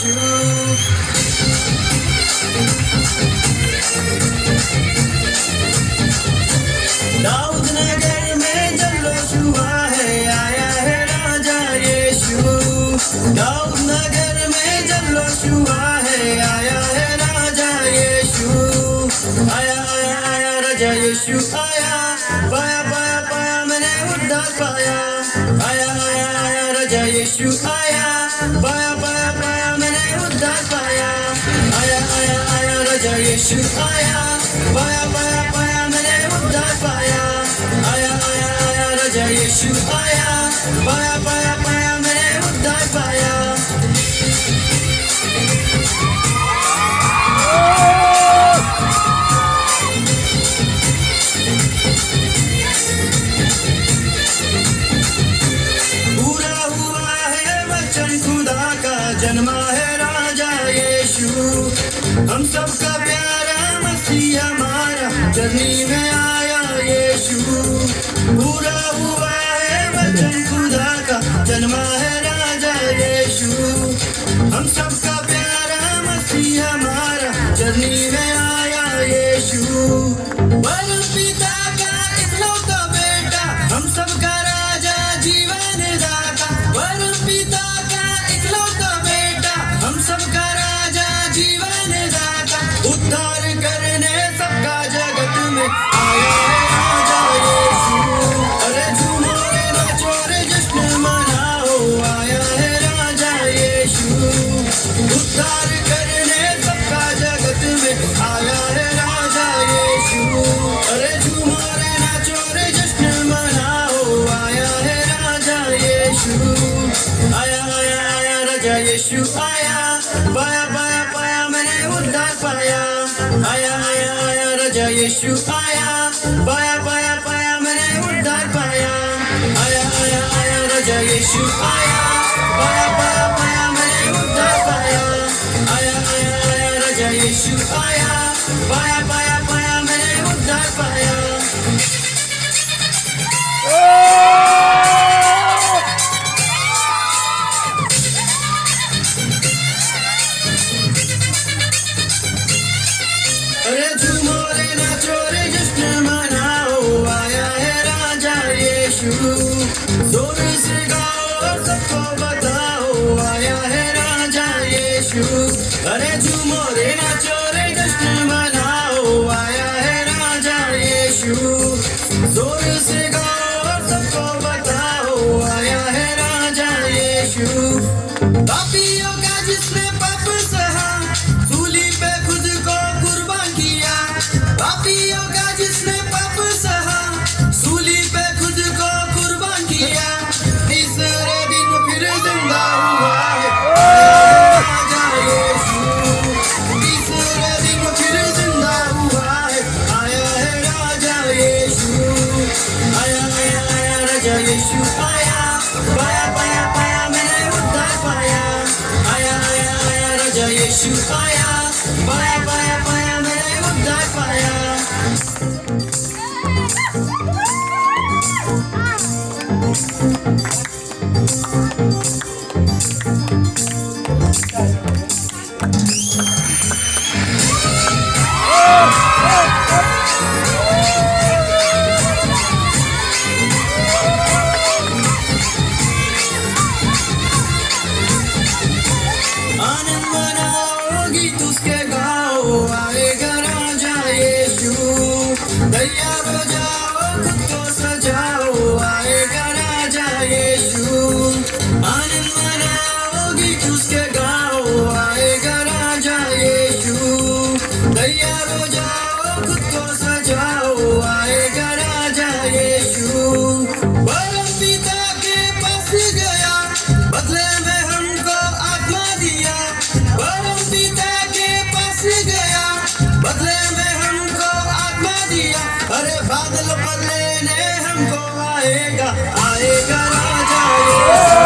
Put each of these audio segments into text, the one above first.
यीशु। दाऊद नगर में जल्लोश हुआ है, आया है राजा यीशु। दाऊद नगर में जल्लोश हुआ है, आया है राजा यीशु। आया आया आया राजा यीशु आया, पाया पाया पाया मैंने उद्धार पाया। आया आया आया राजा यीशु आया, पाया पाया पाया मैंने उद्धार पाया। आया आया आया राजा यीशु आया, पाया पाया पाया मैंने उद्धार पाया। आया आया आया राजा यीशु आया, पाया पाया पाया मैंने उद्धार पाया। पूरा हुआ है वचन खुदा का, जन्मा है राजा यीशु। हम सबका प्यारा मसीह हमारा जर्नी में आया यीशु। पूरा हुआ है वचन खुदा का, जन्मा है राजा यीशु। हम सबका प्यारा मसीह हमारा जर्नी में आया यीशु। परम पिता का इकलौता बेटा, हम सबका राजा जीवन दाता। परम पिता का इकलौता बेटा, हम सबका राजा जीवन दाता। उद्धार करने सबका जगत में आया है राजा यीशु। अरे झूमो रे नाचो रे जश्न मनाओ, आया है राजा यीशु। उद्धार करने सबका जगत में आया है राजा यीशु। अरे झूमो रे नाचो रे जश्न मनाओ, आया है राजा यीशु। आया आया आया राजा यीशु आया, पाया पाया पाया मैंने उद्धार पाया। आया आया आया राजा यीशु आया, पाया पाया पाया मैंने उद्धार पाया। आया आया आया राजा यीशु आया, पाया पाया पाया मैंने उद्धार पाया। आया आया आया राजा यीशु आया, पाया पाया पाया मैंने उद्धार पाया। अरे झूमो रे नाचो रे जश्न मनाओ, आया है राजा यीशु। जोर से गाओ और सबको बताओ, आया है राजा यीशु। अरे झूमो रे नाचो रे जश्न मनाओ, आया है राजा यीशु। जोर से गाओ और सबको बताओ, आया है राजा यीशु। पापियों का जिसने पाप सहा, सूली पे खुद को कुर्बान किया। पापियों का जिसने पाप सहा, सूली पे खुद को कुर्बान किया। तीसरे दिन फिर जिंदा हुआ है, आया है राजा यीशु। तीसरे दिन फिर जिंदा हुआ है, आया है राजा यीशु। आया आया आया राजा यीशु आया, पाया पाया पाया मैंने उद्धार पाया। आया आया आया राजा यीशु आया, पाया पाया पाया मैंने उद्धार पाया। आनंद मनाओ गीत उसके गाओ, आएगा राजा यीशु। दैया बजाओ खुद को सजाओ, आएगा राजा यीशु। आनंद मनाओ गीत उसके गाओ, आएगा राजा यीशु। दैया बजाओ खुद को सजाओ, आएगा राजा यीशु। परम पिता के पास गया, बदले में हमको आत्मा दिया। परम पिता के पास गया, बदले में हमको आत्मा दिया। अरे बादल पर लेने हमको आएगा, आएगा राजा यीशु।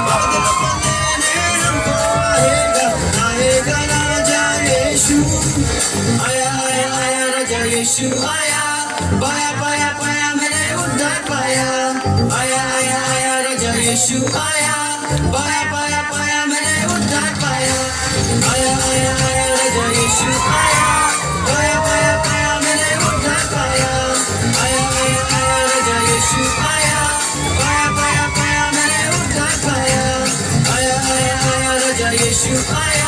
बादल पर लेने हमको आएगा, आएगा राजा यीशु। आया आया आया राजा यीशु आया, पाया पाया पाया मैंने उद्धार पाया। आया आया आया राजा यीशु आया, पाया पाया पाया मैंने उद्धार पाया। यीशु आया